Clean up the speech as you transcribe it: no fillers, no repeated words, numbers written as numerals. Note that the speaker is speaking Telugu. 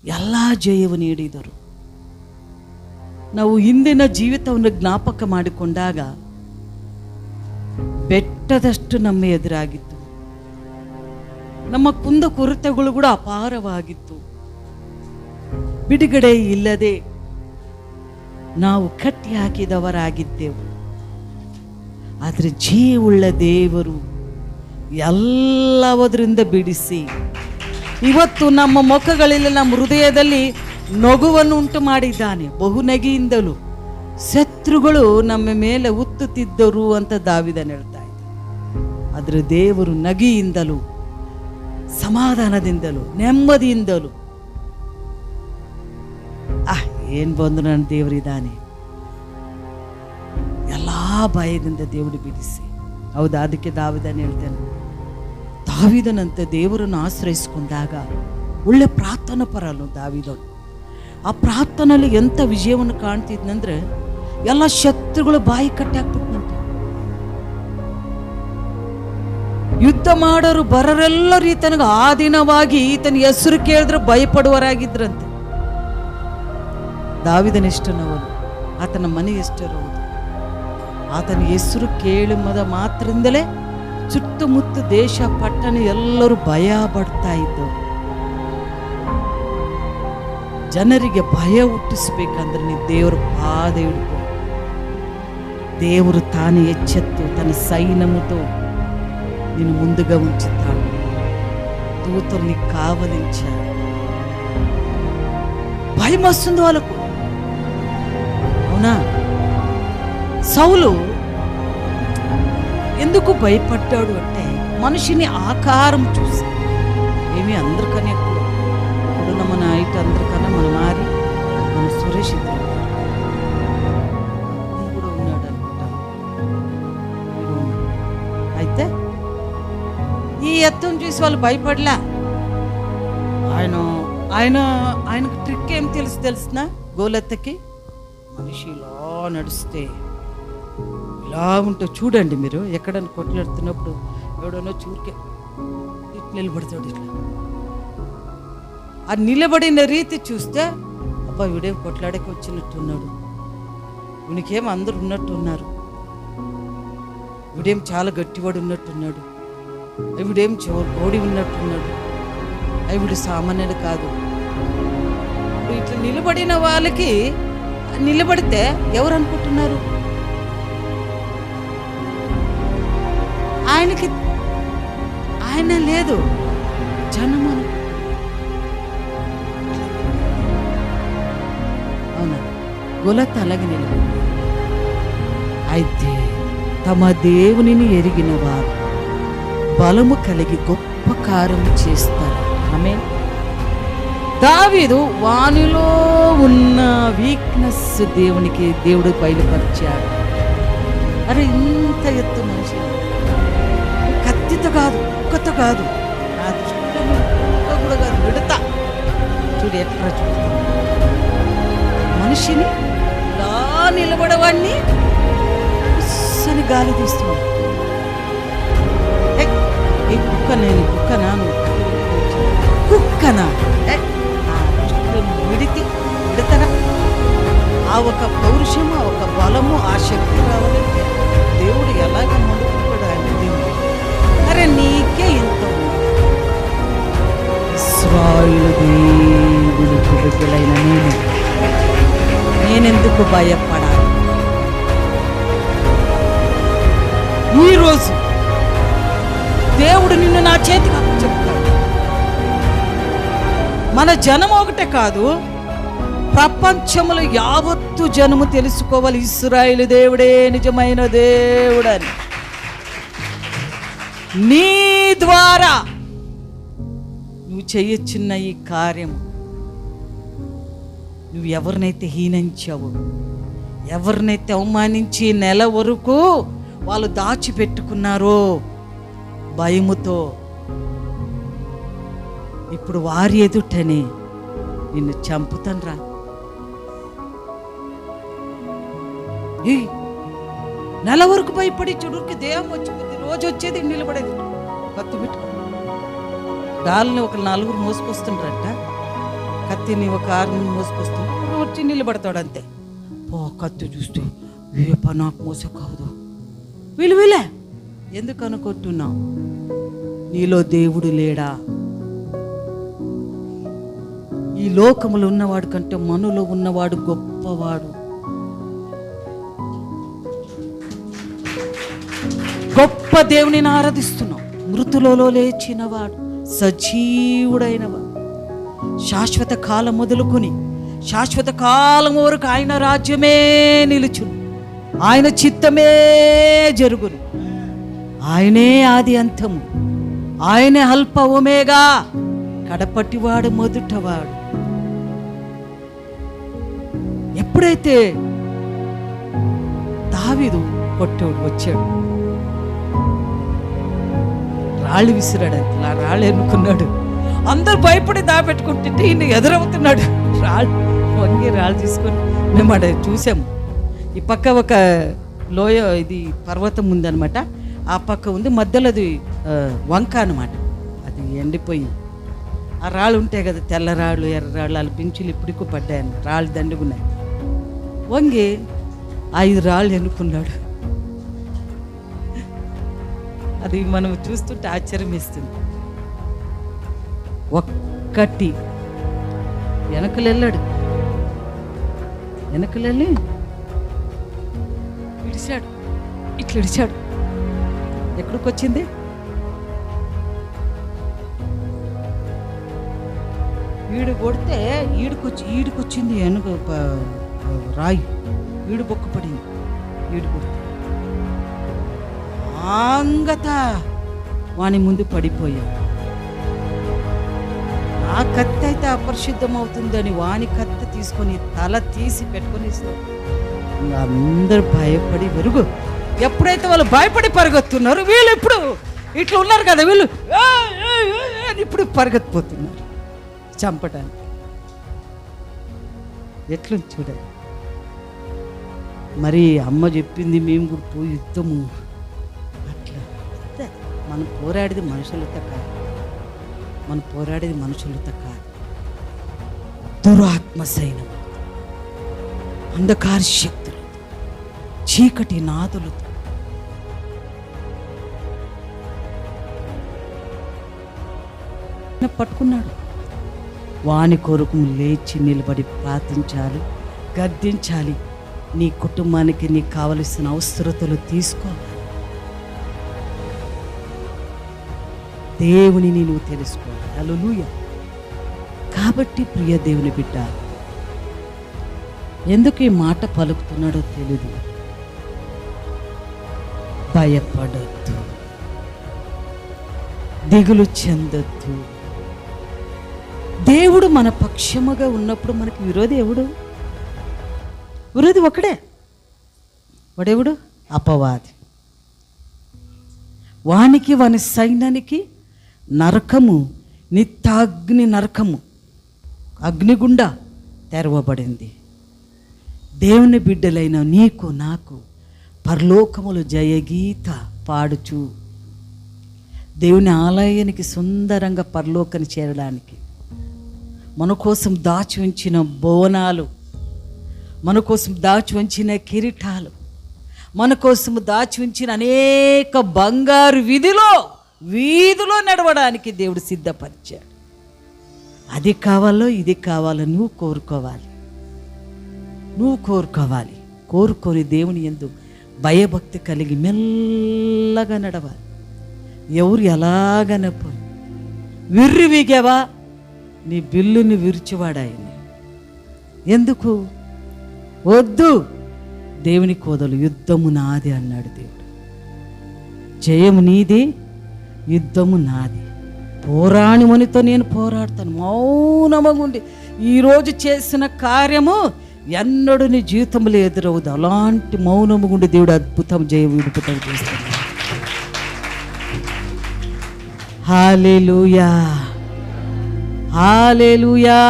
ಎಲ್ಲ ಜಯವು ನೀಡಿದರು. ನಾವು ಹಿಂದಿನ ಜೀವಿತವನ್ನು ಜ್ಞಾಪಕ ಮಾಡಿಕೊಂಡಾಗ ಬೆಟ್ಟದಷ್ಟು ನಮ್ಮ ಎದುರಾಗಿತ್ತು. ನಮ್ಮ ಕುಂದ ಕೊರತೆಗಳು ಕೂಡ ಅಪಾರವಾಗಿತ್ತು. ಬಿಡುಗಡೆ ಇಲ್ಲದೆ ನಾವು ಕಟ್ಟಿ ಹಾಕಿದವರಾಗಿದ್ದೆವು. ಆದರೆ ಜೀವವುಳ್ಳ ದೇವರು ಎಲ್ಲವದರಿಂದ ಬಿಡಿಸಿ ಇವತ್ತು ನಮ್ಮ ಮುಖಗಳಲ್ಲಿ, ನಮ್ಮ ಹೃದಯದಲ್ಲಿ ನಗುವನ್ನು ಉಂಟು ಮಾಡಿದ್ದಾನೆ. ಬಹು ನಗೆಯಿಂದಲೂ ಶತ್ರುಗಳು ನಮ್ಮ ಮೇಲೆ ಉತ್ತುತ್ತಿದ್ದರು ಅಂತ ದಾವೀದನು ಹೇಳ್ತಾ ಇದ್ದ. ಆದರೆ ದೇವರು ನಗೆಯಿಂದಲೂ ಸಮಾಧಾನದಿಂದಲೂ ನೆಮ್ಮದಿಯಿಂದಲೂ ಏನ್ ಬಂದು ನನ್ನ ದೇವರಿದ್ದಾನೆ, ಎಲ್ಲಾ ಭಯದಿಂದ ದೇವರು ಬಿಡಿಸಿ. ಹೌದಾ? ಅದಕ್ಕೆ ದಾವೀದನು ಹೇಳ್ತಾನೆ, ದಾವೀದನಂತ ದೇವರನ್ನು ಆಶ್ರಯಿಸಿಕೊಂಡಾಗ ಒಳ್ಳೆ ಪ್ರಾರ್ಥನಾ ಪರಲು ದಾವೀದನು. ಆ ಪ್ರಾರ್ಥನೆಯಲ್ಲಿ ಎಂಥ ವಿಜಯವನ್ನು ಕಾಣ್ತಿದ್ನಂದ್ರೆ ಎಲ್ಲ ಶತ್ರುಗಳು ಬಾಯಿ ಕಟ್ಟಿ ಹಾಕ್ಬಿಟ್ನಂತೆ. ಯುದ್ಧ ಮಾಡೋರು ಬರರೆಲ್ಲರೂ ಈತನಿಗೆ ಆಧೀನವಾಗಿ ಈತನ ಹೆಸರು ಕೇಳಿದ್ರೆ ಭಯಪಡುವರಾಗಿದ್ರಂತೆ. ದಾವೀದನೆಷ್ಟನವನು, ಆತನ ಮನೆ ಎಷ್ಟರವುದು, ಆತನ ಹೆಸರು ಕೇಳುಮದ ಮಾತ್ರದಿಂದಲೇ ಸುತ್ತಮುತ್ತ ದೇಶ ಪಟ್ಟಣ ಎಲ್ಲರೂ ಭಯ ಪಡ್ತಾ ಇದ್ದವು. ಜನರಿಗೆ ಭಯ ಹುಟ್ಟಿಸ್ಬೇಕಂದ್ರೆ ನೀವು ದೇವರ ಪಾದ ಹಿಡ್ಕೊ. దేవుడు తాను ఎచ్చెత్తు తన సైన్యముతో నేను ముందుగా ఉంచుతాడు. దూతల్ని కావలించాడు. భయం వస్తుంది వాళ్ళకు. అవునా? సౌలు ఎందుకు భయపడ్డాడు అంటే మనిషిని ఆకారం చూసి, ఏమి అందరికన్నా ఎక్కువ ఇప్పుడున్న మన హైట్ అందరికన్నా మన మారి మన సురేష్ ఇద్దరు కూడా ఉన్నాడు అనుకుంటాను. అయితే ఈ ఎత్తును చూసి వాళ్ళు భయపడలే. ఆయనకు ట్రిక్ ఏం తెలుసునా? గోలెత్తకి మనిషి ఇలా నడిస్తే ఇలా ఉంటే చూడండి మీరు, ఎక్కడన్నా కొట్లాడుతున్నప్పుడు ఎవడనో చూరికే ఇట్లా నిలబడతాడు. ఇట్లా ఆ నిలబడిన రీతి చూస్తే అబ్బా వీడేం కొట్లాడకి వచ్చినట్టున్నాడు, వీనికేం అందరు ఉన్నట్టున్నారు, వీడేం చాలా గట్టివాడు ఉన్నట్టున్నాడు, వీడేం కోడి ఉన్నట్టున్నాడు, వీడు సామాన్యుడు కాదు. ఇట్లా నిలబడిన వాళ్ళకి నిలబడితే ఎవరు అనుకుంటున్నారు? ఆయన లేదు, జనం అను. అవునా? గొలత అలాగే నిలబడి. అయితే తమ దేవునిని ఎరిగిన వారు బలము కలిగి గొప్ప కార్యము చేస్తారు. ఆమేన్. దావీదు వానిలో ఉన్న వీక్నెస్ దేవుడు బయలుపరిచాడు. అరే ఇంత ఎత్తు మనిషి, కత్తితో కాదు, కుక్కతో కాదు, నా దృష్టిలో కుక్క కూడా కాదు, విడత. చూడు ఎట్లా చూడు, మనిషిని ఇలా నిలబడవాడిని అని గాలి తీస్తున్నాడు. ఏ కుక్క, నేను కుక్కనా? కుక్కనా? విడతరా? ఆ ఒక పౌరుషము, ఆ ఒక బలము, ఆ శక్తి రావాలంటే దేవుడు ఎలాగ మొదలుపెట్టాడు ఆయన దేవుడు. అరే నీకే ఇంత ఇశ్రాయేలు దేవుని బిడ్డలైన నేనెందుకు భయపడాలి? ఈరోజు దేవుడు నిన్ను నా చేతికి అప్పచెప్తాడు. మన జనం ఒకటే కాదు, ప్రపంచంలో యావత్తు జనము తెలుసుకోవాలి ఇశ్రాయేలు దేవుడే నిజమైన దేవుడని. నీ ద్వారా నువ్వు చేయొచ్చున్న ఈ కార్యం, నువ్వు ఎవరినైతే హీనించావో, ఎవరినైతే అవమానించి నెల వరకు వాళ్ళు దాచిపెట్టుకున్నారో భయముతో, ఇప్పుడు వారి ఎదుటనే నిన్ను చంపుతాన్రా. నెల వరకు భయపడి చుడుకి దేహం వచ్చిపోతుంది. రోజు వచ్చేది నిలబడేది కత్తి పెట్టుకుని. డాల్ని ఒక 4 మోసుకొస్తుండ్రంట. కత్తి కత్తిని ఒక ఆరుని మోసుకొస్తూ వచ్చి నిలబడతాడు అంతే. కత్తి చూస్తే ఏ పని నాకు మోసే కాదు. వీళ్ళే ఎందుకు అనుకుంటున్నావు? నీలో దేవుడు లేడా? ఈ లోకములో ఉన్నవాడు కంటే మనలో ఉన్నవాడు గొప్పవాడు. గొప్ప దేవునిని ఆరాధిస్తున్నాం. మృతులలో లేచినవాడు, సజీవుడైనవాడు, శాశ్వత కాలం మొదలుకొని శాశ్వత కాలం వరకు ఆయన రాజ్యమే నిలుచును, ఆయన చిత్తమే జరుగును. ఆయనే ఆది అంతము, ఆయనే అల్ప ఒమేగా, కడపటివాడు మొదటవాడు. ఎప్పుడైతే దావీదు కొట్టోడు వచ్చాడు, రాళ్ళు విసిరాడు. అట్లా రాళ్ళు ఎన్నుకున్నాడు. అందరు భయపడి దాపెట్టుకుంటుంటే ఈయన ఎదురవుతున్నాడు. రాళ్ళు వంగి రాళ్ళు తీసుకొని మేము అక్కడ చూసాము. ఈ పక్క ఒక లోయ, ఇది పర్వతం ఉందన్నమాట. ఆ పక్క ఉంది, మధ్యలో అది వంక అనమాట. అది ఎండిపోయి ఆ రాళ్ళు ఉంటాయి కదా, తెల్ల రాళ్ళు, ఎర్ర రాళ్ళు, వాళ్ళ పించులు ఇప్పటికూ పడ్డాయని రాళ్ళు దండుకున్నాయి. వంగి 5 రాళ్ళు ఎన్నుకున్నాడు. అది మనం చూస్తుంటే ఆశ్చర్యం వేస్తుంది. ఒక్కటి వెనకలెళ్ళాడు, వెనకలెళ్ళి ఇడిచాడు, ఇట్లా ఇడిచాడు. ఎక్కడికి వచ్చింది? వీడు కొడితే ఈడుకొచ్చింది వెనుక రాయి, వీడు బొక్క పడింది. వీడు కొడితే ఆంగత వాని ముందు పడిపోయాడు. నా కత్తి అయితే అపరిశుద్ధం అవుతుందని వాని కత్తి తీసుకొని తల తీసి పెట్టుకొని అందరు భయపడి వెరుగు. ఎప్పుడైతే వాళ్ళు భయపడి పరిగెత్తున్నారు, వీళ్ళు ఇప్పుడు ఇట్లా ఉన్నారు కదా, వీళ్ళు ఇప్పుడు పరిగెత్తిపోతున్నారు చంపడానికి. ఎట్లా చూడండి. మరి అమ్మ చెప్పింది, మేము కూడా పోయి యుద్ధము. అట్లా మనం పోరాడేది మనుషులతో కాదు, మనం పోరాడేది మనుషులతో కాదు, దురాత్మ సైన్యం, అంధకార శక్తులు, చీకటి నాదులతో. పట్టుకున్నాడు. వాని కొరకు లేచి నిలబడి ప్రార్థించాలి, గద్దించాలి. నీ కుటుంబానికి నీకు కావలసిన అవసరతలు తీసుకోవాలి. దేవునిని నువ్వు తెలుసుకోవాలి. హల్లెలూయా. కాబట్టి ప్రియ దేవుని బిడ్డ, ఎందుకు ఈ మాట పలుకుతున్నాడో తెలియదు. భయపడొద్దు, దిగులు చెందొద్దు. దేవుడు మన పక్షముగా ఉన్నప్పుడు మనకి విరోధి ఎవడు? విరోధి ఒకడే. వాడెవడు? అపవాది. వానికి వాని సైన్యానికి నరకము, నిత్యాగ్ని నరకము, అగ్నిగుండ తెరవబడింది. దేవుని బిడ్డలైన నీకు నాకు పరలోకములు జయగీత పాడుచు దేవుని ఆలయానికి సుందరంగా పరలోకని చేరడానికి మన కోసం దాచి ఉంచిన బోనాలు, మన కోసం దాచి ఉంచిన కిరీటాలు, మన కోసం దాచి ఉంచిన అనేక బంగారు వీధిలో నడవడానికి దేవుడు సిద్ధపరిచాడు. అది కావాలో ఇది కావాలో నువ్వు కోరుకోవాలి. కోరుకొని దేవుని యందు భయభక్తి కలిగి మెల్లగా నడవాలి. ఎవరు ఎలాగనపోయి విర్రివిగావా, నీ బిల్లుని విరిచివాడాయని. ఎందుకు? వద్దు. దేవుని కోదలు, యుద్ధము నాది అన్నాడు దేవుడు. జయము నీది, యుద్ధము నాది. పోరాణిమునితో నేను పోరాడతాను. మౌనమగుండి ఈరోజు చేసిన కార్యము ఎన్నడూ నీ జీవితంలో ఎదురవుదు. అలాంటి మౌనముగుండి దేవుడు అద్భుతం విడుపుతం చేస్తాడు. హల్లెలూయా, హల్లెలూయా.